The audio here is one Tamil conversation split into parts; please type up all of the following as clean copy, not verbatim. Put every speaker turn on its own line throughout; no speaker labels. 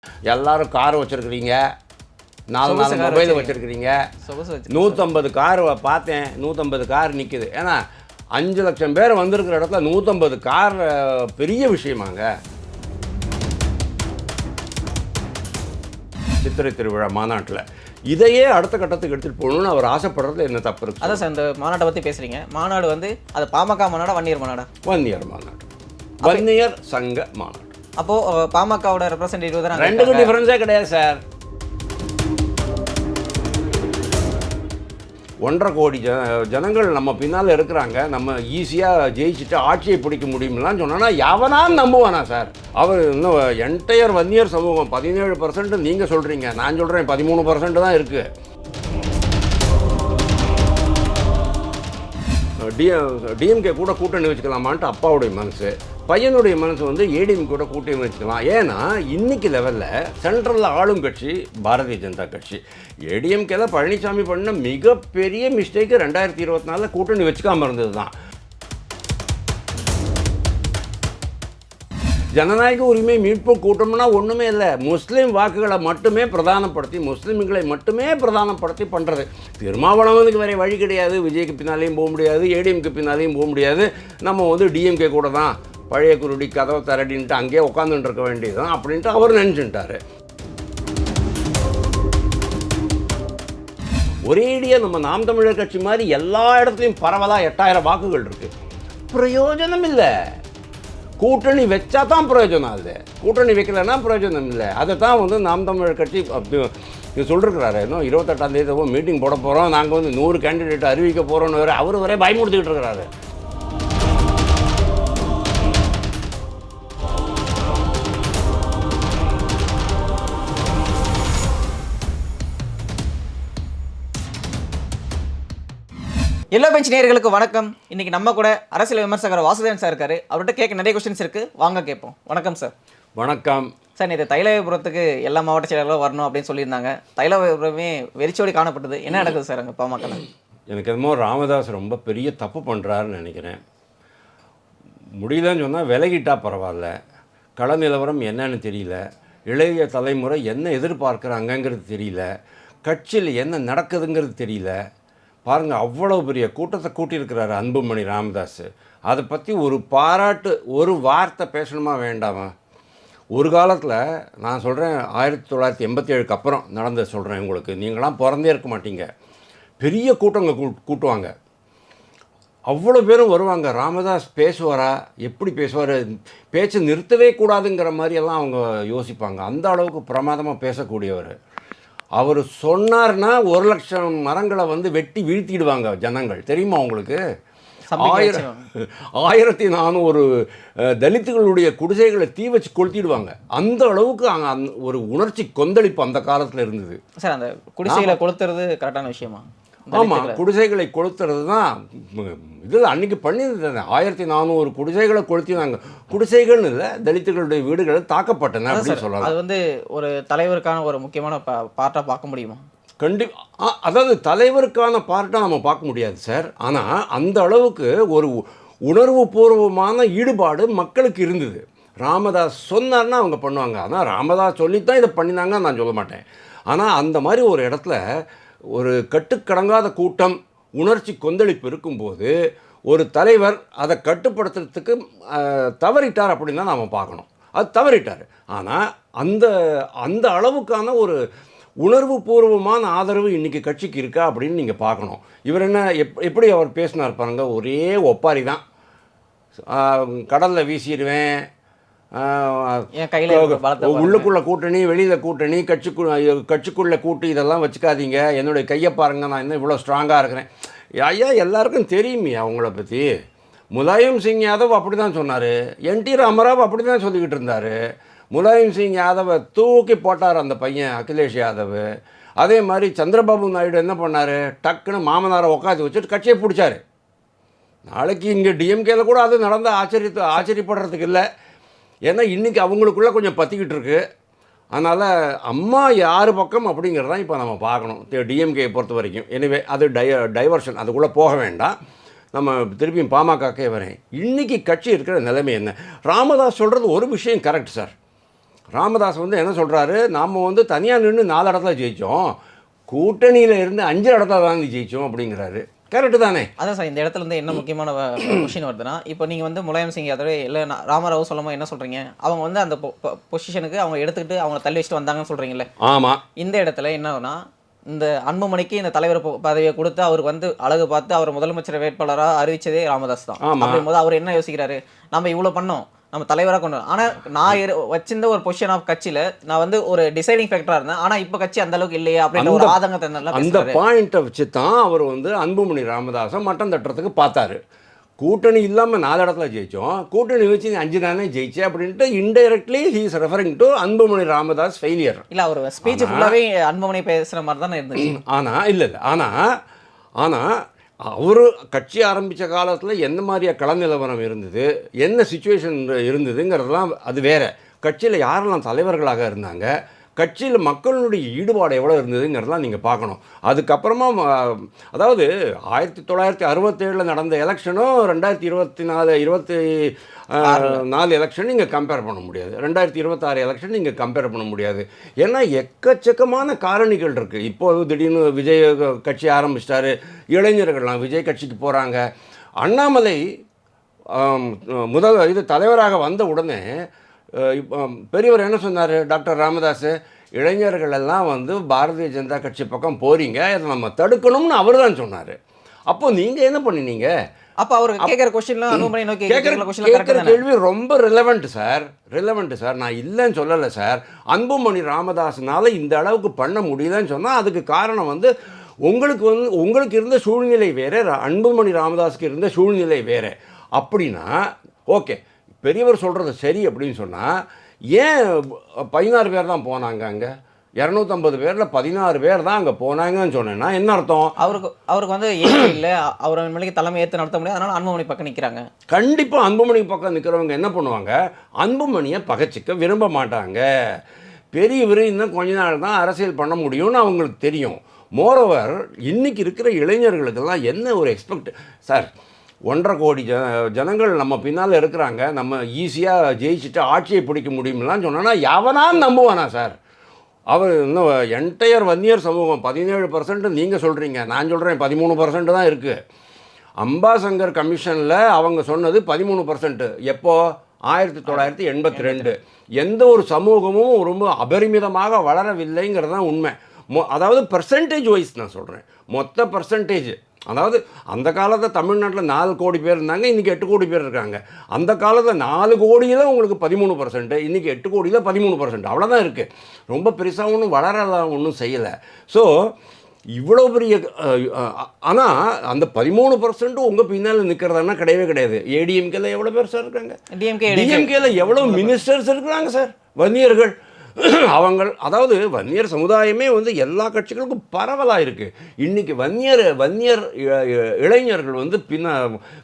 எல்லாரும் கார் வச்சுருக்கிறீங்க, 4 மொபைல் வச்சுருக்கிறீங்க. 150 கார் பார்த்தேன், 150 கார் நிற்கிது. ஏன்னா 5 லட்சம் பேர் வந்திருக்கிற இடத்துல 150 கார் பெரிய விஷயமாங்க. சித்திரை திருவிழா மாநாட்டில் இதையே அடுத்த கட்டத்துக்கு எடுத்துகிட்டு போகணும்னு அவர் ஆசைப்படுறது என்ன தப்பு இருக்குது?
அதான் சார், இந்த மாநாட்டை பற்றி பேசுகிறீங்க. மாநாடு வந்து அது பாமக மாநாடா, வன்னியர் மாநாடா?
வன்னியர் மாநாடு, வன்னியர் சங்க மாநாடு.
அப்போது பாமகவோட ரெப்ரசன்டேட்டிவ் தான்
ரெண்டுக்கும் டிஃபரன்ஸே கிடையாது சார். 1.5 கோடி ஜனங்கள் நம்ம பின்னால் இருக்கிறாங்க. நம்ம ஈஸியாக ஜெயிச்சுட்டு ஆட்சியை பிடிக்க முடியும்லாம் சொன்னோன்னா எவனான்னு நம்புவானா சார்? அவர் இன்னும் என்டையர் வன்னியர் சமூகம் 17% நீங்கள் சொல்கிறீங்க, நான் சொல்கிறேன் 13% தான் இருக்குது. டிஎம்கே கூட கூட்டணி வச்சுக்கலாமான்ட்டு அப்பாவுடைய மனசு, பையனுடைய மனசு வந்து ஏடிஎம் கூட கூட்டணி வச்சுக்கலாம். ஏன்னா இன்னைக்கு லெவலில் சென்ட்ரலில் ஆளும் கட்சி பாரதிய ஜனதா கட்சி. ஏடிஎம்கேல பழனிசாமி பண்ண மிகப்பெரிய மிஸ்டேக்கு 2024 கூட்டணி வச்சுக்காமல் இருந்தது தான். ஜனநாயக உரிமை மீட்பு கூட்டம்னா ஒன்றுமே இல்லை. முஸ்லீம் வாக்குகளை மட்டுமே பிரதானப்படுத்தி, முஸ்லீம்களை மட்டுமே பிரதானப்படுத்தி பண்ணுறது. திருமாவளவனுக்கு வேறு வழி கிடையாது. விஜய்க்கு பின்னாலேயும் போக முடியாது, ஏடிஎம்க்கு பின்னாலேயும் போக முடியாது. நம்ம வந்து டிஎம்கே கூட தான் பழைய குருடி கதவை தரடின்ட்டு அங்கேயே உட்காந்துட்டு இருக்க வேண்டியதுதான் அப்படின்ட்டு அவர் நினச்சுட்டார். ஒரேடியாக நம்ம நாம் தமிழர் கட்சி மாதிரி எல்லா இடத்துலையும் பரவலாக 8000 வாக்குகள் இருக்குது. பிரயோஜனம் இல்லை. கூட்டணி வச்சா தான் பிரயோஜனம். அது கூட்டணி வைக்கலைன்னா பிரயோஜனம் இல்லை. அதை தான் வந்து நாம் தமிழர் கட்சி சொல்லிருக்கிறாரு. இன்னும் 28ஆம் தேதி மீட்டிங் போட போகிறோம், நாங்கள் வந்து 100 கேண்டிடேட் அறிவிக்க போகிறோன்னு வேறு அவர் வரை பயமுறுத்திக்கிட்டு இருக்கிறாரு.
எல்லோ பெஞ்ச் நேயர்களுக்கு வணக்கம். இன்னைக்கு நம்ம கூட அரசியல் விமர்சகர் வாசுதேவன் சார் இருக்காரு. அவர்கிட்ட கேட்க நிறைய கொஸ்டின்ஸ் இருக்கு, வாங்க கேட்போம். வணக்கம் சார்.
வணக்கம்
சார். நேற்று தைலவிபுரத்துக்கு எல்லா மாவட்ட செயலர்களும் வரணும் அப்படின்னு சொல்லியிருந்தாங்க. தைலவிபுரமே வெறிச்சோடி காணப்பட்டது. என்ன நடக்குது சார் அங்கே பாமக?
எனக்கு என்னமோ ராமதாஸ் ரொம்ப பெரிய தப்பு பண்ணுறாருன்னு நினைக்கிறேன். முடியலன்னு சொன்னால் விலகிட்டா பரவாயில்ல. கள நிலவரம் என்னன்னு தெரியல, இளைய தலைமுறை என்ன எதிர்பார்க்குறாங்கங்கிறது தெரியல, கட்சியில் என்ன நடக்குதுங்கிறது தெரியல. பாருங்கள், அவ்வளோ பெரிய கூட்டத்தை கூட்டியிருக்கிறாரு அன்புமணி ராமதாஸ். அதை பற்றி ஒரு பாராட்டு, ஒரு வார்த்தை பேசணுமா வேண்டாமா? ஒரு காலத்தில் நான் சொல்கிறேன், 1987க்கு அப்புறம் நடந்தது சொல்கிறேன் உங்களுக்கு. நீங்களாம் பிறந்தே இருக்க மாட்டீங்க. பெரிய கூட்டங்க கூட்டுவாங்க, அவ்வளோ பேரும் வருவாங்க. ராமதாஸ் பேசுவாரா, எப்படி பேசுவார், பேச்சு நிறுத்தவே கூடாதுங்கிற மாதிரியெல்லாம் அவங்க யோசிப்பாங்க. அந்த அளவுக்கு பிரமாதமாக பேசக்கூடியவர். அவர் சொன்னார்னா 1 லட்சம் மரங்களை வந்து வெட்டி வீழ்த்திடுவாங்க ஜனங்கள். தெரியுமா உங்களுக்கு? 1400 தலித்துகளுடைய குடிசைகளை தீ வச்சு கொளுத்திடுவாங்க. அந்த அளவுக்கு ஒரு உணர்ச்சி கொந்தளிப்பு அந்த காலத்தில் இருந்தது
சார். அந்த குடிசைகளை கொளுத்துறது கரெக்டான விஷயமா?
ஆமாம், குடிசைகளை கொளுத்துறது தான் இதில் அன்றைக்கி பண்ணியிருந்தாங்க. 1400 குடிசைகளை கொளுத்தினாங்க. குடிசைகள்னு இல்லை, தலித்துகளுடைய வீடுகள் தாக்கப்பட்டன அப்படின்னு சொல்லலாம்.
அது வந்து ஒரு தலைவருக்கான ஒரு முக்கியமான பார்ட்டாக பார்க்க முடியுமா?
அதாவது தலைவருக்கான பார்ட்டாக நம்ம பார்க்க முடியாது சார். ஆனால் அந்த அளவுக்கு ஒரு உணர்வு பூர்வமான ஈடுபாடு மக்களுக்கு இருந்தது. ராமதாஸ் சொன்னார்னா அவங்க பண்ணுவாங்க. ஆனால் ராமதாஸ் சொல்லித்தான் இதை பண்ணினாங்கன்னு நான் சொல்ல மாட்டேன். ஆனால் அந்த மாதிரி ஒரு இடத்துல ஒரு கட்டுக்கடங்காத கூட்டம், உணர்ச்சி கொந்தளிப்பு இருக்கும்போது ஒரு தலைவர் அதை கட்டுப்படுத்துறதுக்கு தவறிட்டார் அப்படின்னு தான் நாம் பார்க்கணும். அது தவறிட்டார். ஆனால் அந்த அளவுக்கான ஒரு உணர்வு பூர்வமான ஆதரவு இன்றைக்கி கட்சிக்கு இருக்கா அப்படின்னு நீங்கள் பார்க்கணும். இவர் என்ன எப்படி அவர் பேசினார் பாருங்க, ஒரே ஒப்பாரி தான். கடலில் வீசிடுவேன், உள்ளுக்குள்ளே கூட்டணி வெளியில் கூட்டணி, கட்சிக்குள்ளே கூட்டு, இதெல்லாம் வச்சுக்காதீங்க, என்னுடைய கையை பாருங்க, நான் இன்னும் இவ்வளோ ஸ்ட்ராங்காக இருக்கிறேன். ஐயா, எல்லாருக்கும் தெரியுமே அவங்கள பற்றி. முலாயம் சிங் யாதவ் அப்படி தான் சொன்னார், என்டி ராமராவ் அப்படி தான் சொல்லிக்கிட்டு இருந்தார். முலாயம் சிங் யாதவை தூக்கி போட்டார் அந்த பையன் அகிலேஷ் யாதவ். அதே மாதிரி சந்திரபாபு நாயுடு என்ன பண்ணார், டக்குன்னு மாமனாரை உட்காந்து வச்சுட்டு கட்சியை பிடிச்சார். நாளைக்கு இங்கே டிஎம்கேல கூட அது நடந்த ஆச்சரியப்படுறதுக்கு இல்லை. ஏன்னா இன்றைக்கி அவங்களுக்குள்ளே கொஞ்சம் பற்றிக்கிட்டு இருக்கு. அதனால் அம்மா யார் பக்கம் அப்படிங்கிறதான் இப்போ நம்ம பார்க்கணும் டிஎம்கே பொறுத்த வரைக்கும். எனவே அது டைவர்ஷன், அதுக்குள்ளே போக வேண்டாம். நம்ம திருப்பியும் பாமகக்கே வரேன். இன்றைக்கி கட்சி இருக்கிற நிலைமை என்ன? ராமதாஸ் சொல்கிறது ஒரு விஷயம் கரெக்ட் சார். ராமதாஸ் வந்து என்ன சொல்கிறாரு, நாம் வந்து தனியாக நின்று 4 இடத்துல ஜெயித்தோம், கூட்டணியில் இருந்து 5 இடத்துல தான் ஜெயித்தோம் அப்படிங்கிறாரு. கரெக்டு தானே?
அதான் சார், இந்த இடத்துல இருந்து என்ன முக்கியமான கொஷின் வருதுன்னா, இப்போ நீங்கள் வந்து முலாயம் சிங் யாதவ் இல்லை ராமராவ் சொல்லும்போது என்ன சொல்கிறீங்க, அவங்க வந்து அந்த பொசிஷனுக்கு அவங்க எடுத்துக்கிட்டு அவங்க தள்ளி வச்சுட்டு வந்தாங்கன்னு சொல்கிறீங்களே.
ஆமாம்.
இந்த இடத்துல என்னன்னா, இந்த அன்புமணிக்கு இந்த தலைவர் பதவியை கொடுத்து அவருக்கு வந்து அழகு பார்த்து அவர் முதலமைச்சர் வேட்பாளராக அறிவிச்சதே ராமதாஸ் தான். அப்படிங்கும்போது அவர் என்ன யோசிக்கிறாரு, நம்ம இவ்வளோ பண்ணோம், நம்ம தலைவராக கொண்டு ஆனால் நான் வச்சிருந்த ஒரு பொசிஷன் ஆஃப் கட்சியில் நான் வந்து ஒரு டிசைடிங் ஃபேக்டராக இருந்தேன், ஆனால் இப்போ கட்சி அந்த அளவுக்கு இல்லையா அப்படின்ற ஒரு ஆதங்கத்தை
அந்த பாயிண்ட்டை வச்சு தான் அவர் வந்து அன்புமணி ராமதாஸை மட்டம் தட்டுறதுக்கு பார்த்தாரு. கூட்டணி இல்லாமல் 4 இடத்துல ஜெயித்தோம், கூட்டணி வச்சு 5 தானே ஜெயிச்சேன் அப்படின்ட்டு indirectly he is referring to Anbumani Ramadoss failure.
இல்லை, அவர் ஸ்பீச் ஃபுல்லாகவே அன்புமணி பேசுகிற மாதிரி தானே இருந்துச்சு.
ஆனால் இல்லை ஆனால் அவர் கட்சி ஆரம்பித்த காலத்தில் எந்த மாதிரியா கள நிலவரம் இருந்தது, என்ன சுச்சுவேஷன் இருந்ததுங்கிறதெல்லாம் அது வேறு. கட்சியில் யாரெல்லாம் தலைவர்களாக இருந்தாங்க, கட்சியில் மக்களுடைய ஈடுபாடு எவ்வளோ இருந்ததுங்கிறதெல்லாம் நீங்கள் பார்க்கணும். அதுக்கப்புறமா அதாவது 1967 நடந்த எலெக்ஷனும் 2024 எலெக்ஷன் நீங்கள் கம்பேர் பண்ண முடியாது, 2026 எலெக்ஷன் நீங்கள் கம்பேர் பண்ண முடியாது. ஏன்னா எக்கச்சக்கமான காரணிகள் இருக்குது. இப்போது திடீர்னு விஜய் கட்சி ஆரம்பிச்சிட்டாரு, இளைஞர்கள்லாம் விஜய் கட்சிக்கு போகிறாங்க. அண்ணாமலை தலைவராக வந்த உடனே பெரியவர் என்ன சொன்னார், டாக்டர் ராமதாஸ், இளைஞர்கள் எல்லாம் வந்து பாரதிய ஜனதா கட்சி பக்கம் போறீங்க, அதை நம்ம தடுக்கணும்னு அவர் தான் சொன்னார். அப்போ நீங்கள் என்ன பண்ணினீங்க?
அப்போ அவர் கேட்குற கொஸ்டின்லாம் அன்புமணி நோக்கி
கேட்குற கேள்வி ரொம்ப ரிலவெண்ட் சார். நான் இல்லைன்னு சொல்லலை சார். அன்புமணி ராமதாஸ்னால இந்த அளவுக்கு பண்ண முடியலன்னு சொன்னால் அதுக்கு காரணம் வந்து உங்களுக்கு இருந்த சூழ்நிலை வேறு, அன்புமணி ராமதாஸுக்கு இருந்த சூழ்நிலை வேறு. அப்படின்னா ஓகே, பெரியவர் சொல்கிறது சரி அப்படின்னு சொன்னால் ஏன் 16 பேர் தான் போனாங்க? அங்கே 250 பேரில் 16 பேர் தான் அங்கே போனாங்கன்னு சொன்னேன்னா என்ன அர்த்தம்?
அவருக்கு வந்து இல்லை, அவர் மேலே தலைமை ஏற்று நடத்த முடியாது, அதனால் அன்புமணி பக்கம் நிற்கிறாங்க.
கண்டிப்பாக அன்புமணி பக்கம் நிற்கிறவங்க என்ன பண்ணுவாங்க, அன்புமணியை பகச்சிக்க விரும்ப மாட்டாங்க. பெரியவர் இன்னும் கொஞ்ச நாள் தான் அரசியல் பண்ண முடியும்னு அவங்களுக்கு தெரியும். மோரோவர் இன்றைக்கி இருக்கிற இளைஞர்களுக்கெல்லாம் என்ன ஒரு எக்ஸ்பெக்ட் சார், 1.5 கோடி ஜனங்கள் நம்ம பின்னால் இருக்கிறாங்க, நம்ம ஈஸியாக ஜெயிச்சுட்டு ஆட்சியை பிடிக்க முடியும்லாம் சொன்னோன்னா எவனா நம்புவானா சார்? அவர் இன்னும் என்டையர் வன்னியர் சமூகம் 17% நீங்கள் சொல்கிறீங்க, நான் சொல்கிறேன் 13% தான் இருக்குது. அம்பாசங்கர் கமிஷனில் அவங்க சொன்னது 13%. எப்போ? 1982. எந்த ஒரு சமூகமும் ரொம்ப அபரிமிதமாக வளரவில்லைங்கிறது தான் உண்மை. அதாவது பர்சன்டேஜ் வைஸ் நான் சொல்கிறேன், மொத்த பர்சன்டேஜ். அதாவது அந்த காலத்தில் தமிழ்நாட்டில் 4 கோடி பேர் இருந்தாங்க, இன்றைக்கி 8 கோடி பேர் இருக்காங்க. அந்த காலத்தில் 4 கோடியில் உங்களுக்கு 13%, இன்றைக்கி 8 கோடியில் 13%, அவ்வளோதான் இருக்குது. ரொம்ப பெருசாக ஒன்றும் வளரலாம் ஒன்றும் செய்யலை. ஸோ இவ்வளோ பெரிய ஆனால் அந்த 13% உங்கள் பின்னால் நிற்கிறதுனா கிடையவே கிடையாது. ஏடிஎம்கேல எவ்வளோ பேர் சார் இருக்காங்க? டிஎம்கேல எவ்வளோ மினிஸ்டர்ஸ் இருக்கிறாங்க சார், வன்னியர்கள். அதாவது வன்னியர் சமுதாயமே வந்து எல்லா கட்சிகளுக்கும் பரவலாக இருக்குது. இன்றைக்கி வன்னியர் இளைஞர்கள் வந்து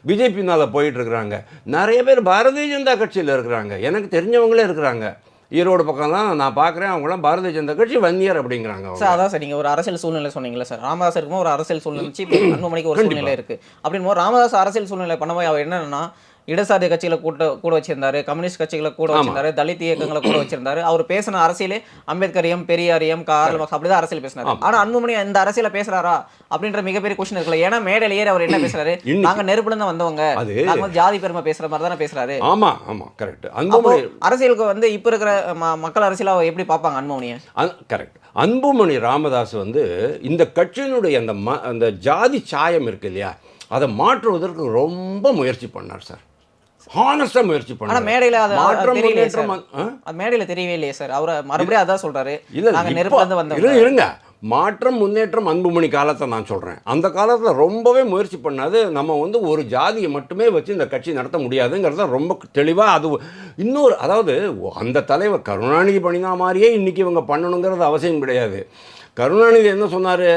விஜய் பின்னால் போயிட்டுருக்குறாங்க. நிறைய பேர் பாரதிய ஜனதா கட்சியில் இருக்கிறாங்க, எனக்கு தெரிஞ்சவங்களே இருக்கிறாங்க. ஈரோடு பக்கம்லாம் நான் பார்க்குறேன், அவங்களாம் பாரதிய ஜனதா கட்சி வன்னியர் அப்படிங்கிறாங்க.
சார் அதான் சார், நீங்கள் ஒரு அரசியல் சூழ்நிலை சொன்னீங்களா சார், ராமதாஸ் இருக்கும்போது ஒரு அரசியல் சூழ்நிலை, அன்புமணிக்கு ஒரு சூழ்நிலை இருக்குது. அப்படின் ராமதாஸ் அரசியல் சூழ்நிலை பண்ணும்போது அவர் என்னன்னா, இடசாதி கட்சிகளை கூட வச்சிருந்தாரு, கம்யூனிஸ்ட் கட்சிகளை கூட வச்சிருந்தாரு, தலித் இயக்கங்களை கூட வச்சிருந்தாரு. அவர் பேசின அரசியலே அம்பேத்கரியம், பெரியாரியம், கார்ல் மார்க்ஸ் அப்படிதான் அரசியல் பேசினாரு. ஆனா அன்புமணி இந்த அரசியல பேசுறாரா அப்படின்ற மிகப்பெரிய கொஸ்டின் இருக்குல்ல. ஏன்னா மேடையில ஏறி அவர் என்ன பேசுறாரு, நாங்க நெருப்புல இருந்து வந்தவங்க, நாங்க ஜாதி பெருமை பேசுற மாதிரி தானே பேசுறாரு.
ஆமா ஆமா கரெக்ட்.
அரசியலுக்கு வந்து இப்ப இருக்கிற மக்கள் அரசியல எப்படி பார்ப்பாங்க அன்புமணியை?
கரெக்ட். அன்புமணி ராமதாஸ் வந்து இந்த கட்சியினுடைய அந்த ஜாதி சாயம் இருக்கு இல்லையா, அதை மாற்றுவதற்கு ரொம்ப முயற்சி பண்ணார் சார். ஹானஸ்டா முயற்சி பண்ணார்.
ஆனா மேடையில மேடையில தெரியவே இல்லையே சார். அவர் மறுபடியும் அதான் சொல்றாரு, நாங்க நெருப்புல இருந்து வந்தவங்க.
இருங்க, மாற்றம் முன்னேற்றம் அன்புமணி காலத்தை நான் சொல்கிறேன். அந்த காலத்தில் ரொம்பவே முயற்சி பண்ணாது. நம்ம வந்து ஒரு ஜாதியை மட்டுமே வச்சு இந்த கட்சி நடத்த முடியாதுங்கிறத ரொம்ப தெளிவாக அது இன்னொரு, அதாவது அந்த தலைவர் கருணாநிதி பண்ணினா மாதிரியே இன்றைக்கி இவங்க பண்ணணுங்கிறது அவசியம் கிடையாது. கருணாநிதி என்ன சொன்னார்,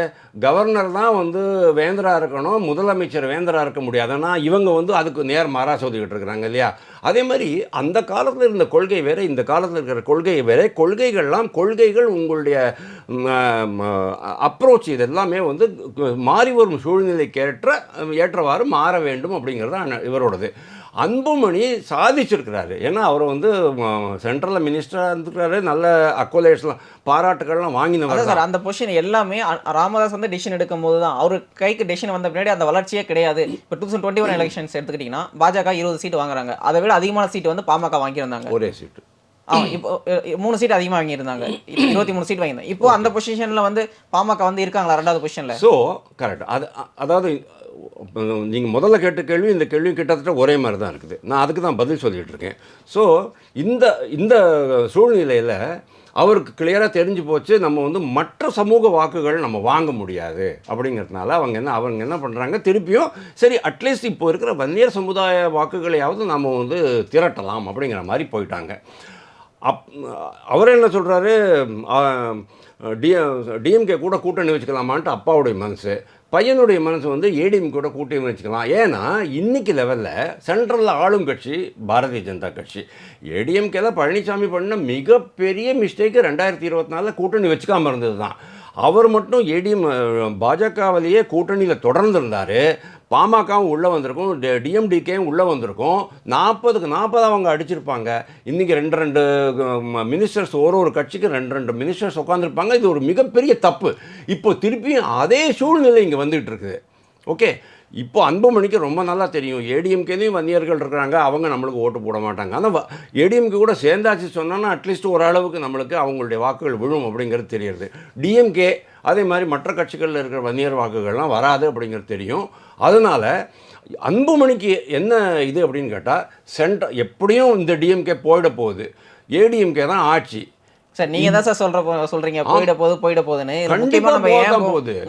கவர்னர் தான் வந்து வேந்தராக இருக்கணும், முதலமைச்சர் வேந்தராக இருக்க முடியாதுன்னா இவங்க வந்து அதுக்கு நேர்மாறாக சொல்லிக்கிட்டு இருக்கிறாங்க இல்லையா. அதே மாதிரி அந்த காலத்தில் இருந்த கொள்கை வேறு, இந்த காலத்தில் இருக்கிற கொள்கை வேறு. கொள்கைகள் உங்களுடைய அப்ரோச் இது எல்லாமே வந்து மாறி வரும் சூழ்நிலைக்கு ஏற்றவாறு மாற வேண்டும் அப்படிங்கிறது இவரோடது. அன்புமணி சாதிச்சிருக்கிறாரு. ஏன்னா அவர் வந்து சென்ட்ரலில் மினிஸ்டராக இருந்துக்கிறாரு, நல்ல அக்கோலேட்ஸ்லாம் பாராட்டுகள்லாம் வாங்கினவர்
அதான் சார் அந்த பொசிஷன் எல்லாமே ராமதாஸ் வந்து டிசிஷன் எடுக்கும் போது தான் அவர் கைக்கு டிசிஷன் வந்த பின்னாடி அந்த வளர்ச்சியே கிடையாது. இப்போ 2021 எலெக்ஷன்ஸ் எடுத்துக்கிட்டிங்கன்னா பாஜக 20 சீட் வாங்குறாங்க, அதை விட அதிகமான சீட் வந்து பாமக வாங்கியிருந்தாங்க.
ஒரே சீட்டு
இப்போ 3 சீட் அதிகமாக வாங்கியிருந்தாங்க, 23 சீட் வாங்கியிருந்தாங்க. இப்போ அந்த பொசிஷனில் வந்து பாமக வந்து இருக்காங்களா 2வது பொசிஷனில்?
So correct. அதாவது நீங்கள் முதல்ல கேட்ட கேள்வி இந்த கேள்வி கிட்டத்தட்ட ஒரே மாதிரி தான் இருக்குது. நான் அதுக்கு தான் பதில் சொல்லிகிட்டு இருக்கேன். ஸோ இந்த இந்த சூழ்நிலையில் அவருக்கு கிளியராக தெரிஞ்சு போச்சு, நம்ம வந்து மற்ற சமூக வாக்குகள் நம்ம வாங்க முடியாது அப்படிங்கிறதுனால அவங்க என்ன பண்ணுறாங்க, திருப்பியும் சரி அட்லீஸ்ட் இப்போ இருக்கிற வன்னியர் சமுதாய வாக்குகளையாவது நம்ம வந்து திரட்டலாம் அப்படிங்கிற மாதிரி போயிட்டாங்க. அவர் என்ன சொல்கிறாரு, டிஎம்கே கூட கூட்டணி வச்சுக்கலாமான்ட்டு அப்பாவுடைய மனசு, பையனுடைய மனசு வந்து ஏடிஎம் கூட கூட்டணி வச்சுக்கலாம். ஏன்னா இன்றைக்கி லெவலில் சென்ட்ரலில் ஆளும் கட்சி பாரதிய ஜனதா கட்சி. ஏடிஎம்கே தான் பழனிசாமி பண்ண மிகப்பெரிய மிஸ்டேக்கு 2024 கூட்டணி வச்சுக்காமல் இருந்தது தான். அவர் மட்டும் பாஜகவிலேயே கூட்டணியில் தொடர்ந்து இருந்தார். பாமகவும் உள்ளே வந்திருக்கும், டிஎம்டிகேயும் உள்ளே வந்திருக்கும். 40க்கு 40 அவங்க அடிச்சிருப்பாங்க. இன்றைக்கி 2 மினிஸ்டர்ஸ், ஒரு கட்சிக்கு 2 மினிஸ்டர்ஸ் உட்காந்துருப்பாங்க. இது ஒரு மிகப்பெரிய தப்பு. இப்போ திருப்பியும் அதே சூழ்நிலை இங்கே வந்துகிட்டு இருக்குது. ஓகே, இப்போ அன்புமணிக்கு ரொம்ப நல்லா தெரியும், ஏடிஎம்கேலையும் வன்னியர்கள் இருக்கிறாங்க, அவங்க நம்மளுக்கு ஓட்டு போட மாட்டாங்க. ஆனால் ஏடிஎம்கே கூட சேர்ந்தாச்சு சொன்னோன்னா அட்லீஸ்ட் ஓரளவுக்கு நம்மளுக்கு அவங்களுடைய வாக்குகள் விழும் அப்படிங்கிறது தெரியுது. டிஎம்கே அதே மாதிரி மற்ற கட்சிகளில் இருக்கிற வன்னியர் வாக்குகள்லாம் வராது அப்படிங்கிறது தெரியும். அதனால் அன்புமணிக்கு என்ன இது அப்படின்னு கேட்டால், எப்படியும் இந்த டிஎம்கே போயிட போகுது, ஏடிஎம்கே தான் ஆட்சி.
சார் நீங்க தான் சார் சொல்றீங்க போயிட போகுதுன்னு.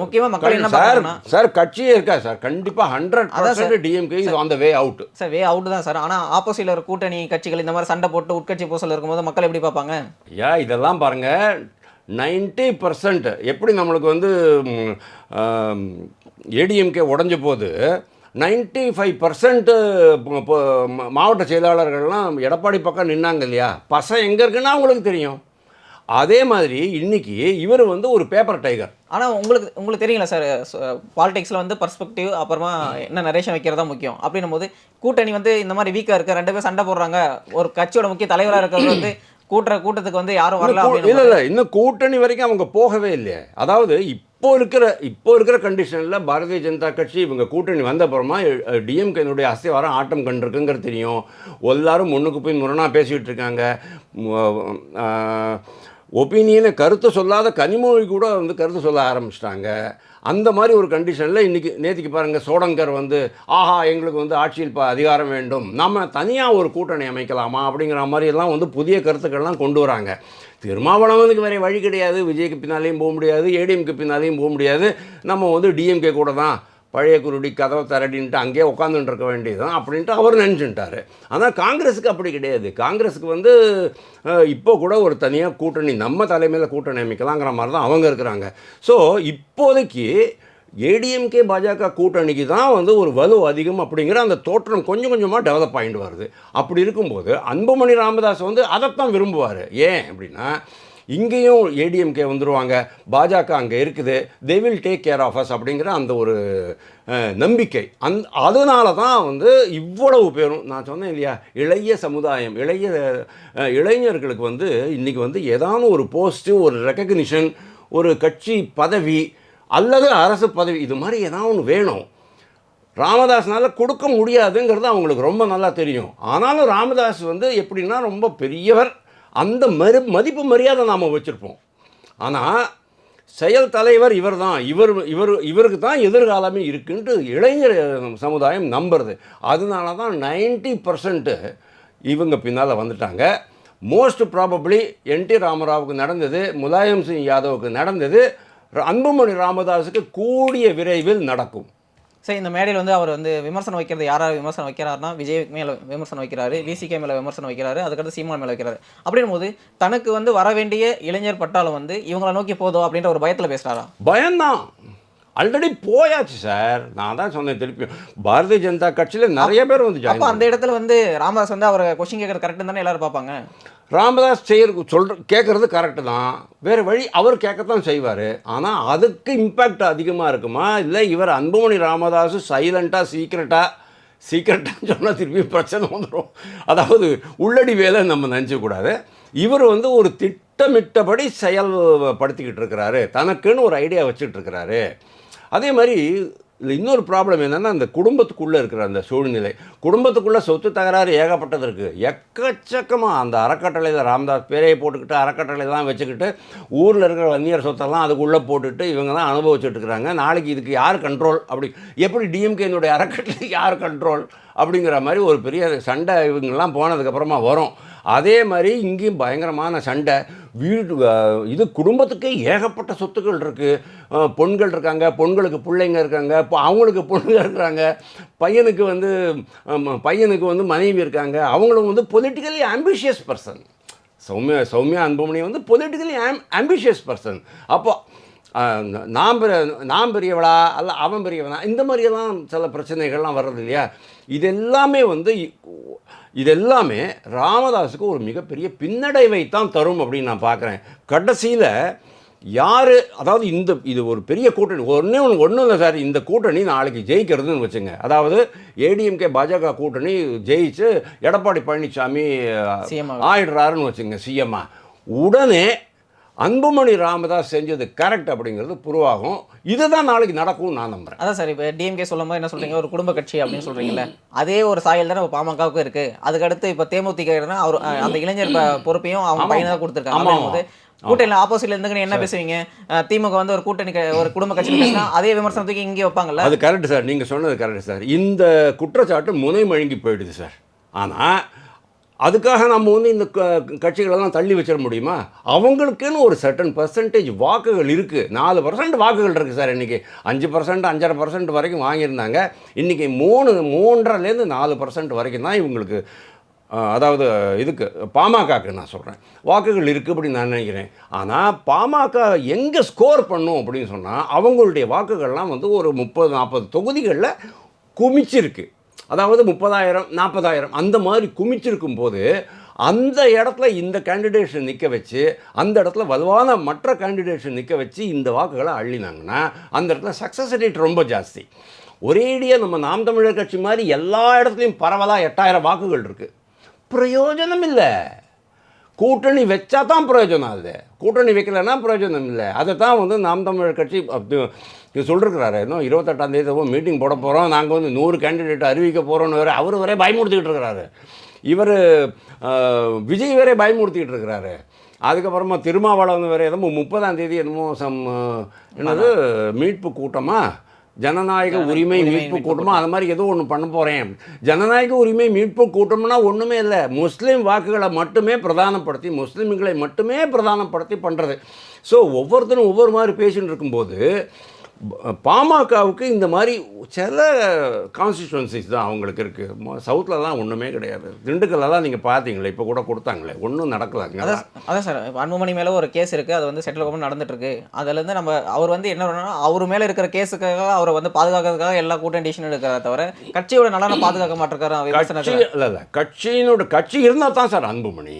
முக்கியமா மக்கள் என்ன
பண்றாங்க சார், கட்சியே இருக்கா சார், கண்டிப்பா 100% DMK is on the way out.
Sir way out தான் சார். ஆனா ஆப்போசிட்ல ஒரு கூட்டணி கட்சிகள் இந்த மாதிரி சண்டை போட்டு உட்கட்சி பூசல் இருக்கும்போது மக்கள் எப்படி பார்ப்பாங்க?
இதெல்லாம் பாருங்க, 90% எப்படி நம்மளுக்கு வந்து ஏடிஎம்கே உடஞ்ச போது 95% மாவட்ட செயலாளர்கள்லாம் எடப்பாடி பக்கம் நின்னாங்க இல்லையா, பசம் எங்கே இருக்குன்னா அவங்களுக்கு தெரியும். அதே மாதிரி இன்னைக்கு இவர் வந்து ஒரு பேப்பர் டைகர்.
ஆனால் உங்களுக்கு தெரியல சார், பாலிடிக்ஸில் வந்து பர்ஸ்பெக்டிவ் அப்புறமா என்ன நரேஷன் வைக்கிறதா முக்கியம். அப்படின்னும் போது கூட்டணி வந்து இந்த மாதிரி வீக்காக இருக்குது, 2 பேர் சண்டை போடுறாங்க, ஒரு கட்சியோட முக்கிய தலைவராக இருக்கிறது வந்து கூட்டத்துக்கு வந்து யாரும் வரல.
இல்லை இன்னும் கூட்டணி வரைக்கும் அவங்க போகவே இல்லையே. அதாவது இப்போ இருக்கிற கண்டிஷனில் பாரதிய ஜனதா கட்சி இவங்க கூட்டணி வந்த அப்புறமா டிஎம்கேனுடைய அஸ்திவாரம் ஆட்டம் கண்டிருக்குங்கிறது தெரியும். எல்லாரும் முன்னுக்கு போய் முரணாக பேசிகிட்டு இருக்காங்க. ஒப்பீனியனை கருத்து சொல்லாத கனிமொழி கூட வந்து கருத்து சொல்ல ஆரம்பிச்சிட்டாங்க. அந்த மாதிரி ஒரு கண்டிஷனில் நேற்றுக்கு பாருங்கள், சோடங்கர் வந்து ஆஹா எங்களுக்கு வந்து ஆட்சியில் அதிகாரம் வேண்டும், நம்ம தனியாக ஒரு கூட்டணி அமைக்கலாமா அப்படிங்கிற மாதிரியெல்லாம் வந்து புதிய கருத்துக்கள்லாம் கொண்டு வராங்க. திருமாவளவனுக்கு வேறு வழி கிடையாது, விஜய்க்கு பின்னாலேயும் போக முடியாது, ஏடிஎம்க்கு பின்னாலேயும் போக முடியாது, நம்ம வந்து டிஎம்கே கூட தான் பழைய குருடி கதவை தரடின்ட்டு அங்கேயே உட்காந்துட்டு இருக்க வேண்டியதுதான் அப்படின்ட்டு அவர் நினச்சிட்டார். ஆனால் காங்கிரஸுக்கு அப்படி கிடையாது. காங்கிரஸுக்கு வந்து இப்போ கூட ஒரு தனியாக கூட்டணி, நம்ம தலைமையில் கூட்டணி அமைக்கலாங்கிற மாதிரி தான் அவங்க இருக்கிறாங்க. ஸோ இப்போதைக்கு ஏடிஎம்கே பாஜக கூட்டணிக்கு தான் வந்து ஒரு வலு அதிகம் அப்படிங்கிற அந்த தோற்றம் கொஞ்சம் கொஞ்சமாக டெவலப் ஆகிட்டு வருது. அப்படி இருக்கும்போது அன்புமணி ராமதாஸ் வந்து அதைத்தான் விரும்புவார். ஏன் அப்படின்னா, இங்கேயும் ஏடிஎம்கே வந்துடுவாங்க, பாஜக அங்கே இருக்குது, they will take care of us அப்படிங்கிற அந்த ஒரு நம்பிக்கை. அதனால தான் வந்து இவ்வளவு பேரும், நான் சொன்னேன் இல்லையா, இளைய சமுதாயம், இளைஞர்களுக்கு வந்து இன்றைக்கி வந்து ஏதாவது ஒரு போஸ்ட்டு, ஒரு ரெக்கக்னிஷன், ஒரு கட்சி பதவி அல்லது அரசு பதவி, இது மாதிரி ஏதாவது ஒன்று வேணும். ராமதாஸ்னால் கொடுக்க முடியாதுங்கிறது அவங்களுக்கு ரொம்ப நல்லா தெரியும். ஆனாலும் ராமதாஸ் வந்து எப்படின்னா ரொம்ப பெரியவர், அந்த மதிப்பு மரியாதை நாம் வச்சுருப்போம். ஆனால் செயல் தலைவர் இவர் தான், இவருக்கு தான் எதிர்காலமே இருக்குன்ட்டு இளைஞர் சமுதாயம் நம்புறது. அதனால தான் 90% இவங்க பின்னால் வந்துட்டாங்க. மோஸ்ட் ப்ராபப்ளி என்டி ராமராவுக்கு நடந்தது, முலாயம் சிங் யாதவுக்கு நடந்தது, அன்புமணி ராமதாஸுக்கு கூடிய விரைவில் நடக்கும்.
சரி, இந்த மேடையில் வந்து அவர் வந்து விமர்சனம் வைக்கிறது, யாராவது விமர்சனம் வைக்கிறாருன்னா விஜய் மேலே விமர்சனம் வைக்கிறாரு, விசிகே மேலே விமர்சனம் வைக்கிறாரு, அதுக்கடுத்து சீமான் மேலே வைக்கிறாரு. அப்படின் போது தனக்கு வந்து வர வேண்டிய இளைஞர் பட்டாலும் வந்து இவங்களை நோக்கி போதும் அப்படின்ற ஒரு பயத்தில் பேசுகிறாரா?
பயம்தான், ஆல்ரெடி போயாச்சு சார். நான் தான் சொன்னேன், திருப்பியும் பாரதிய ஜனதா கட்சியில் நிறைய பேர் வந்து
அப்போ அந்த இடத்துல வந்து ராமதாஸ் வந்து அவரை கொஸ்டின் கேட்கறது கரெக்டு தானே எல்லாரும் பார்ப்பாங்க.
ராமதாஸ் கேட்குறது கரெக்டு தான், வேறு வழி அவர் கேட்கத்தான் செய்வார். ஆனால் அதுக்கு இம்பேக்ட் அதிகமாக இருக்குமா, இல்லை இவர் அன்புமணி ராமதாஸ் சைலண்ட்டாக சீக்ரெட்டாக சீக்கிரட்டாக சொன்னால் திருப்பி பிரச்சனை வந்துடும். அதாவது உள்ளடி வேலை நம்ம நினச்சக்கூடாது. இவர் வந்து ஒரு திட்டமிட்டபடி செயல்படுத்திக்கிட்டு இருக்கிறாரு, தனக்குன்னு ஒரு ஐடியா வச்சுட்டு இருக்கிறாரு. அதே மாதிரி இதில் இன்னொரு ப்ராப்ளம் என்னென்னா, அந்த குடும்பத்துக்குள்ளே இருக்கிற அந்த சூழ்நிலை. குடும்பத்துக்குள்ளே சொத்து தகராறு ஏகப்பட்டது இருக்குது. எக்கச்சக்கமாக அந்த அறக்கட்டளையில் ராமதாஸ் பேரையை போட்டுக்கிட்டு அறக்கட்டளைலாம் வச்சுக்கிட்டு ஊரில் இருக்கிற வன்னியர் சொத்தெல்லாம் அதுக்குள்ளே போட்டுட்டு இவங்க தான் அனுபவிச்சுட்டு இருக்கிறாங்க. நாளைக்கு இதுக்கு யார் கண்ட்ரோல்? அப்படி எப்படி டிஎம்கேனுடைய அறக்கட்டளை யார் கண்ட்ரோல் அப்படிங்கிற மாதிரி ஒரு பெரிய சண்டை இவங்கெல்லாம் போனதுக்கப்புறமா வரும். அதே மாதிரி இங்கேயும் பயங்கரமான சண்டை. வீடு இது குடும்பத்துக்கே ஏகப்பட்ட சொத்துக்கள் இருக்குது. பொண்கள் இருக்காங்க, பொண்களுக்கு பிள்ளைங்க இருக்காங்க, அவங்களுக்கு பொண்ணுங்க இருக்கிறாங்க, பையனுக்கு வந்து மனைவி இருக்காங்க. அவங்களும் வந்து politically ambitious person. Sowmya Anbumani வந்து பொலிட்டிக்கலி ஆம்பிஷியஸ் பர்சன். அப்போ நான் பெரியவளா அல்ல அவன் பெரியவனா, இந்த மாதிரியெல்லாம் சில பிரச்சனைகள்லாம் வர்றது இல்லையா. இதெல்லாமே ராமதாஸுக்கு ஒரு மிகப்பெரிய பின்னடைவை தான் தரும் அப்படின்னு நான் பார்க்குறேன். கடைசியில் யார், அதாவது இது ஒரு பெரிய கூட்டணி, ஒன்றும் இல்லை சார், இந்த கூட்டணி நாளைக்கு ஜெயிக்கிறதுன்னு வச்சுங்க. அதாவது ஏடிஎம்கே பாஜக கூட்டணி ஜெயிச்சு எடப்பாடி பழனிசாமி ஆயிடுறாருன்னு வச்சுங்க சிஎம்மா. உடனே அன்புமணி ராமதாஸ் செஞ்சது கரெக்ட் அப்படிங்கிறது புருவாகும். இதுதான் நாளைக்கு நடக்கும்னு நான் நம்புறேன்.
அதான் சார், இப்போ டிஎம்கே சொல்லும் போது என்ன சொல்றீங்க, ஒரு குடும்ப கட்சி அப்படின்னு சொல்றீங்கல்ல, அதே ஒரு சாயல் தானே பாமகவுக்கு இருக்கு. அதுக்கடுத்து இப்போ தேமுதிக அவர் அந்த இளைஞர் பொறுப்பையும் அவங்க பையனை தான் கொடுத்துருக்காங்க. கூட்டணி ஆப்போசிட்ல இருந்து என்ன பேசுவீங்க? திமுக வந்து ஒரு கூட்டணி ஒரு குடும்ப கட்சி பேசினா அதே விமர்சனத்துக்கு இங்கே வைப்பாங்கல்ல.
அது கரெக்ட் சார், நீங்கள் சொன்னது கரெக்ட் சார். இந்த குற்றச்சாட்டு முனை மழுங்கி போயிடுது சார். ஆனால் அதுக்காக நம்ம வந்து இந்த கட்சிகளெல்லாம் தள்ளி வச்சிட முடியுமா? அவங்களுக்குன்னு ஒரு சர்டன் பர்சன்டேஜ் வாக்குகள் இருக்குது. 4% வாக்குகள் இருக்குது சார். இன்றைக்கி 5%, 5.5% வரைக்கும் வாங்கியிருந்தாங்க. இன்றைக்கி 3.5லேருந்து 4% வரைக்கும் தான் இவங்களுக்கு, அதாவது இதுக்கு பாமகக்கு நான் சொல்கிறேன், வாக்குகள் இருக்குது அப்படின்னு நான் நினைக்கிறேன். ஆனால் பாமக எங்கே ஸ்கோர் பண்ணும் அப்படின்னு சொன்னால் அவங்களுடைய வாக்குகள்லாம் வந்து ஒரு 30-40 தொகுதிகளில் குமிச்சிருக்கு. அதாவது 30,000 40,000 அந்த மாதிரி குமிச்சிருக்கும் போது அந்த இடத்துல இந்த கேண்டிடேட்ஸை நிற்க வச்சு, அந்த இடத்துல வலுவான மற்ற கேண்டிடேட்ஸை நிற்க வச்சு இந்த வாக்குகளை அள்ளினாங்கன்னா அந்த இடத்துல சக்ஸஸ் ரேட் ரொம்ப ஜாஸ்தி. ஒரேடியாக நம்ம நாம் தமிழர் கட்சி மாதிரி எல்லா இடத்துலையும் பரவலாக 8,000 வாக்குகள் இருக்குது. பிரயோஜனம் இல்லை. கூட்டணி வச்சா தான் பிரயோஜனம். அது கூட்டணி வைக்கலைன்னா பிரயோஜனம் இல்லை. அதை தான் வந்து நாம் தமிழர் கட்சி சொல்லிருக்கிறாரு. இன்னும் 28ஆம் தேதி மீட்டிங் போட போகிறோம், நாங்கள் வந்து 100 கேண்டிடேட் அறிவிக்க போகிறோன்னு வேறு அவர் வரை பயமுறுத்திக்கிட்டு இருக்கிறாரு. இவர் விஜய் வேறே பயமுறுத்திக்கிட்டு இருக்கிறாரு. அதுக்கப்புறமா திருமாவளவன் வேறு என்னமோ 30ஆம் தேதி என்னமோ என்னது மீட்பு கூட்டமாக, ஜனநாயக உரிமை மீட்பு கூட்டமாக, அது மாதிரி ஏதோ ஒன்று பண்ண போகிறேன். ஜனநாயக உரிமை மீட்பு கூட்டம்னா ஒன்றுமே இல்லை, முஸ்லீம் வாக்குகளை மட்டுமே பிரதானப்படுத்தி, முஸ்லீம்களை மட்டுமே பிரதானப்படுத்தி பண்ணுறது. ஸோ ஒவ்வொருத்தரும் ஒவ்வொரு மாதிரி பேசின்னு இருக்கும்போது பாமகவுக்கு இந்த மாதிரி சில கான்ஸ்டிச்சுவன்சிஸ் தான் அவங்களுக்கு இருக்குது. சவுத்துலலாம் ஒன்றுமே கிடையாது. திண்டுக்கல்லாம் நீங்கள் பார்த்தீங்களே, இப்போ கூட கொடுத்தாங்களே, ஒன்றும் நடக்கலாங்க.
அதான் சார், அன்புமணி மேலே ஒரு கேஸ் இருக்குது, அது வந்து செட்டில் கவர்மெண்ட் நடந்துட்டுருக்கு. அதுலேருந்து நம்ம அவர் வந்து என்ன பண்ணணும்னா, அவர் மேலே இருக்கிற கேஸுக்காக அவரை வந்து பாதுகாக்கிறதுக்காக எல்லா கூட்டம் டிசிஷன் எடுக்கிறத தவிர கட்சியோட நலனை பாதுகாக்க மாட்டிருக்காரு.
இல்லை, கட்சி இருந்தால் தான் சார் அன்புமணி.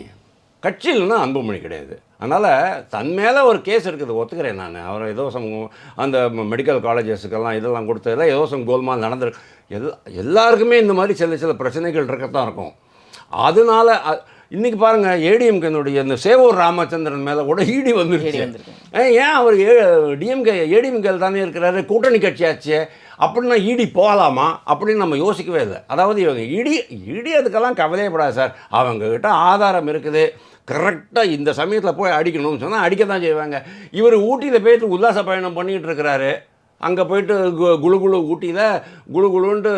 கட்சி இல்லைன்னா அன்புமணி கிடையாது. அதனால் தன் மேலே ஒரு கேஸ் இருக்குது, ஒத்துக்கிறேன் நான். அவர் ஏதோ அந்த மெடிக்கல் காலேஜஸுக்கெல்லாம் இதெல்லாம் கொடுத்ததில் ஏதோ கோல்மால் நடந்துருக்கு. எல்லாருக்குமே இந்த மாதிரி சில பிரச்சனைகள் இருக்கத்தான் இருக்கும். அதனால இன்றைக்கி பாருங்கள், ஏடிஎம்கேனுடைய இந்த சேவூர் ராமச்சந்திரன் மேலே கூட இடி வந்துருச்சு. ஏன் அவர் ஏடிஎம்கே தானே இருக்கிறாரு, கூட்டணி கட்சியாச்சு, அப்படின்னா இடி போகலாமா அப்படின்னு நம்ம யோசிக்கவே இல்லை. அதாவது இவங்க இடி அதுக்கெல்லாம் கவலையப்படாது சார். அவங்கக்கிட்ட ஆதாரம் இருக்குது. கரெக்டாக இந்த சமயத்தில் போய் அடிக்கணும்னு சொன்னால் அடிக்க தான் செய்வாங்க. இவர் ஊட்டியில் போய்ட்டு உல்லாச பயணம் பண்ணிக்கிட்டு இருக்கிறாரு. அங்கே போய்ட்டு குழு ஊட்டியில் குழுன்ட்டு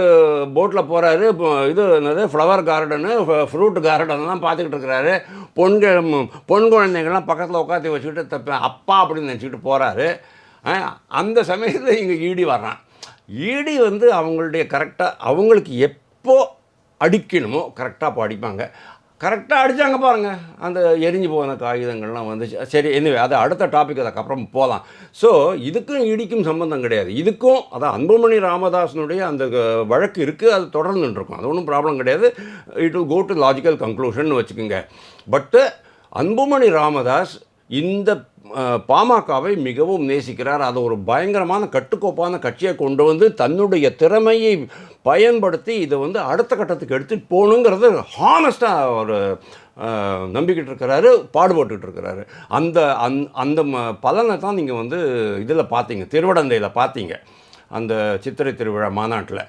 போட்டில் போகிறாரு. இது என்னது ஃப்ளவர் கார்டனு, ஃப்ரூட் கார்டன்லாம் பார்த்துக்கிட்டு இருக்கிறாரு. பொன் குழந்தைங்கள்லாம் பக்கத்தில் உட்காந்து வச்சுக்கிட்டு அப்பா அப்படின்னு நினச்சிக்கிட்டு போகிறாரு. அந்த சமயத்தில் இங்கே ஈடி வர்றான். ஈடி வந்து அவங்களுடைய கரெக்டாக அவங்களுக்கு எப்போ அடிக்கணுமோ கரெக்டாக அப்போ அடிப்பாங்க. கரெக்டாக அடித்தாங்க பாருங்கள், அந்த எரிஞ்சு போன காகிதங்கள்லாம் வந்துச்சு. சரி, எனவே அது அடுத்த டாபிக், அதுக்கப்புறம் போகலாம். ஸோ இதுக்கும் இடிக்கும் சம்பந்தம் கிடையாது. இதுக்கும் அதான் அன்புமணி ராமதாஸனுடைய அந்த வழக்கு இருக்குது, அது தொடர்ந்துருக்கும். அது ஒன்றும் ப்ராப்ளம் கிடையாது. It will go to logical conclusion வச்சுக்கோங்க. பட்டு அன்புமணி ராமதாஸ் இந்த பாமகவை மிகவும் நேசிக்கிறார். அதை ஒரு பயங்கரமான கட்டுக்கோப்பான கட்சியை கொண்டு வந்து தன்னுடைய திறமையை பயன்படுத்தி இதை வந்து அடுத்த கட்டத்துக்கு எடுத்துகிட்டு போகணுங்கிறது ஹானஸ்ட்டாக ஒரு நம்பிக்கிட்டு இருக்கிறாரு, பாடுபட்டுக்கிட்டு இருக்கிறாரு. அந்த அந்த பலனை தான் நீங்கள் வந்து இதில் பார்த்தீங்க, திருவடந்தையில் பார்த்தீங்க, அந்த சித்திரை திருவிழா மாநாட்டில்.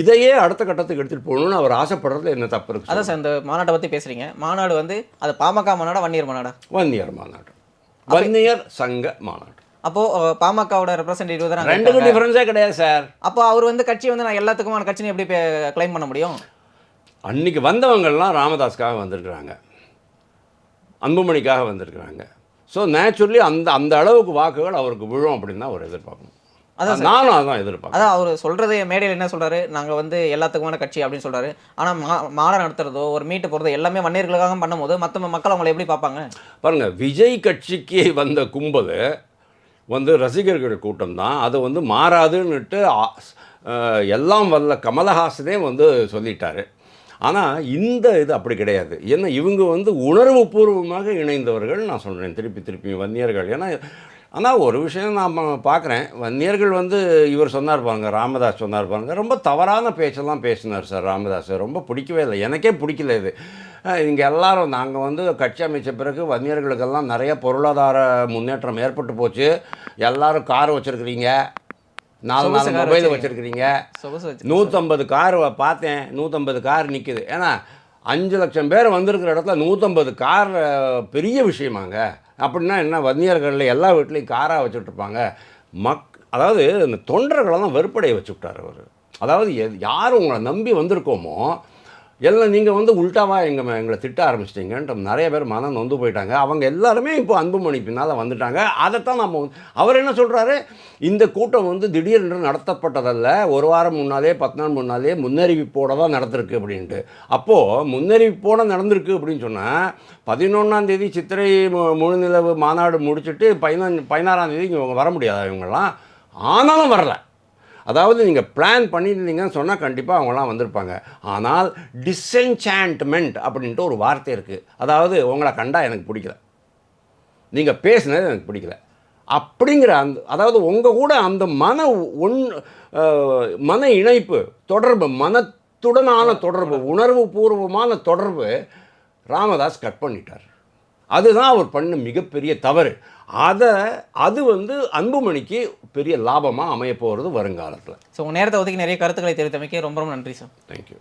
இதையே அடுத்த கட்டத்துக்கு எடுத்துகிட்டு போகணுன்னு அவர் ஆசைப்படுறதுல என்ன தப்பு இருக்குது?
அதான் சார், இந்த மாநாட்டை பற்றி பேசுகிறீங்க. மாநாடு வந்து அது பாமக மாநாடா வன்னியர் மாநாடா?
வன்னியர் மாநாடு, வன்னியர் சங்க மாநாடு.
அப்போது பாமகவோட ரெப்ரசன்டேட்டிவ் தான்
ரெண்டுக்கும் டிஃபரன்ஸே கிடையாது சார்.
அப்போ அவர் வந்து கட்சி வந்து நான் எல்லாத்துக்குமான கட்சின்னு எப்படி கிளைம் பண்ண முடியும்?
அன்றைக்கி வந்தவங்கள்லாம் ராமதாஸ்க்காக வந்திருக்கிறாங்க, அன்புமணிக்காக வந்திருக்கிறாங்க. ஸோ நேச்சுரலி அந்த அளவுக்கு வாக்குகள் அவருக்கு விழும் அப்படின்னு தான் அவர் எதிர்பார்க்கணும்.
அதான்
நானும் அதான் எதிர்பார்க்கணும்.
அதான் அவர் சொல்கிறது மேடையில் என்ன சொல்கிறாரு, நாங்கள் வந்து எல்லாத்துக்குமான கட்சி அப்படின்னு சொல்கிறாரு. ஆனால் மாநாடு நடத்துறதோ ஒரு மீட்டு போகிறதோ எல்லாமே வன்னியர்களுக்காக பண்ணும்போது மற்ற மக்கள் அவங்களை எப்படி பார்ப்பாங்க?
பாருங்கள், விஜய் கட்சிக்கு வந்த கும்பல் வந்து ரசிகர்கள் கூட்டம் தான். அது வந்து மாறாதுன்னுட்டு எல்லாம் வல்ல கமலஹாசனே வந்து சொல்லிட்டாரு. ஆனால் இந்த இது அப்படி கிடையாது. ஏன்னா இவங்க வந்து உணர்வு பூர்வமாக இணைந்தவர்கள். நான் சொல்கிறேன் திருப்பி வன்னியர்கள். ஏன்னா ஆனால் ஒரு விஷயம் நான் பார்க்குறேன், வன்னியர்கள் வந்து இவர் சொன்னார் பாருங்க, ராமதாஸ் சொன்னார் பாருங்க, ரொம்ப தவறான பேச்செல்லாம் பேசினார் சார் ராமதாஸ். ரொம்ப பிடிக்கவே இல்லை, எனக்கே பிடிக்கல இது. இங்கே எல்லாரும் நாங்கள் வந்து கட்சி அமைச்ச பிறகு வன்னியர்களுக்கெல்லாம் நிறைய பொருளாதார முன்னேற்றம் ஏற்பட்டு போச்சு. எல்லோரும் கார் வச்சுருக்கிறீங்க, 4 மொபைல் வச்சுருக்கிறீங்க, 150 கார் பார்த்தேன், 150 கார் நிற்குது. ஏன்னா 5 லட்சம் பேர் வந்திருக்கிற இடத்துல 150 கார் பெரிய விஷயமாங்க. அப்படின்னா என்ன, வன்னியர்களில் எல்லா வீட்லேயும் காராக வச்சுட்ருப்பாங்க. அதாவது இந்த தொண்டர்களெல்லாம் வெறுப்படைய வச்சு விட்டார் அவர். அதாவது யார் உங்களை நம்பி வந்திருக்கோமோ எல்லாம் நீங்கள் வந்து உள்டாவாக எங்களை திட்ட ஆரம்பிச்சிட்டிங்கன்ட்டு நிறைய பேர் மனம் நொந்து போயிட்டாங்க. அவங்க எல்லாருமே இப்போ அன்புமணி பின்னால் வந்துட்டாங்க. அதைத்தான் நம்ம அவர் என்ன சொல்கிறாரு, இந்த கூட்டம் வந்து திடீரென்று நடத்தப்பட்டதல்ல, ஒரு வாரம் முன்னாலே 10 நாள் முன்னாலே முன்னறிவிப்போடு தான் நடந்திருக்கு அப்படின்ட்டு. அப்போது முன்னறிவிப்போடு நடந்திருக்கு அப்படின்னு சொன்னால் 11ஆம் தேதி சித்திரை முழுநிலவு மாநாடு முடிச்சுட்டு 16ஆம் தேதி இவங்க வர முடியாதா இவங்கெல்லாம்? ஆனாலும் வரல. அதாவது நீங்கள் பிளான் பண்ணியிருந்தீங்கன்னு சொன்னால் கண்டிப்பாக அவங்களாம் வந்திருப்பாங்க. ஆனால் டிஸ்என்சாண்ட்மெண்ட் அப்படின்ட்டு ஒரு வார்த்தை இருக்குது. அதாவது உங்களை கண்டா எனக்கு பிடிக்கல, நீங்கள் பேசுனது எனக்கு பிடிக்கல அப்படிங்கிற அதாவது உங்கள் கூட அந்த மன இணைப்பு தொடர்பு, மனத்துடனான தொடர்பு, உணர்வு பூர்வமான தொடர்பு ராமதாஸ் கட் பண்ணிட்டார். அதுதான் அவர் பண்ண மிகப்பெரிய தவறு. அது வந்து அன்புமணிக்கு பெரிய லாபமாக அமைய போகிறது வருங்காலத்தில்.
ஸோ உங்கள் நேரத்தை ஒதுக்கி நிறைய கருத்துக்களை தெரிவித்தமைக்கு ரொம்ப ரொம்ப நன்றி சார்.
தேங்க்யூ.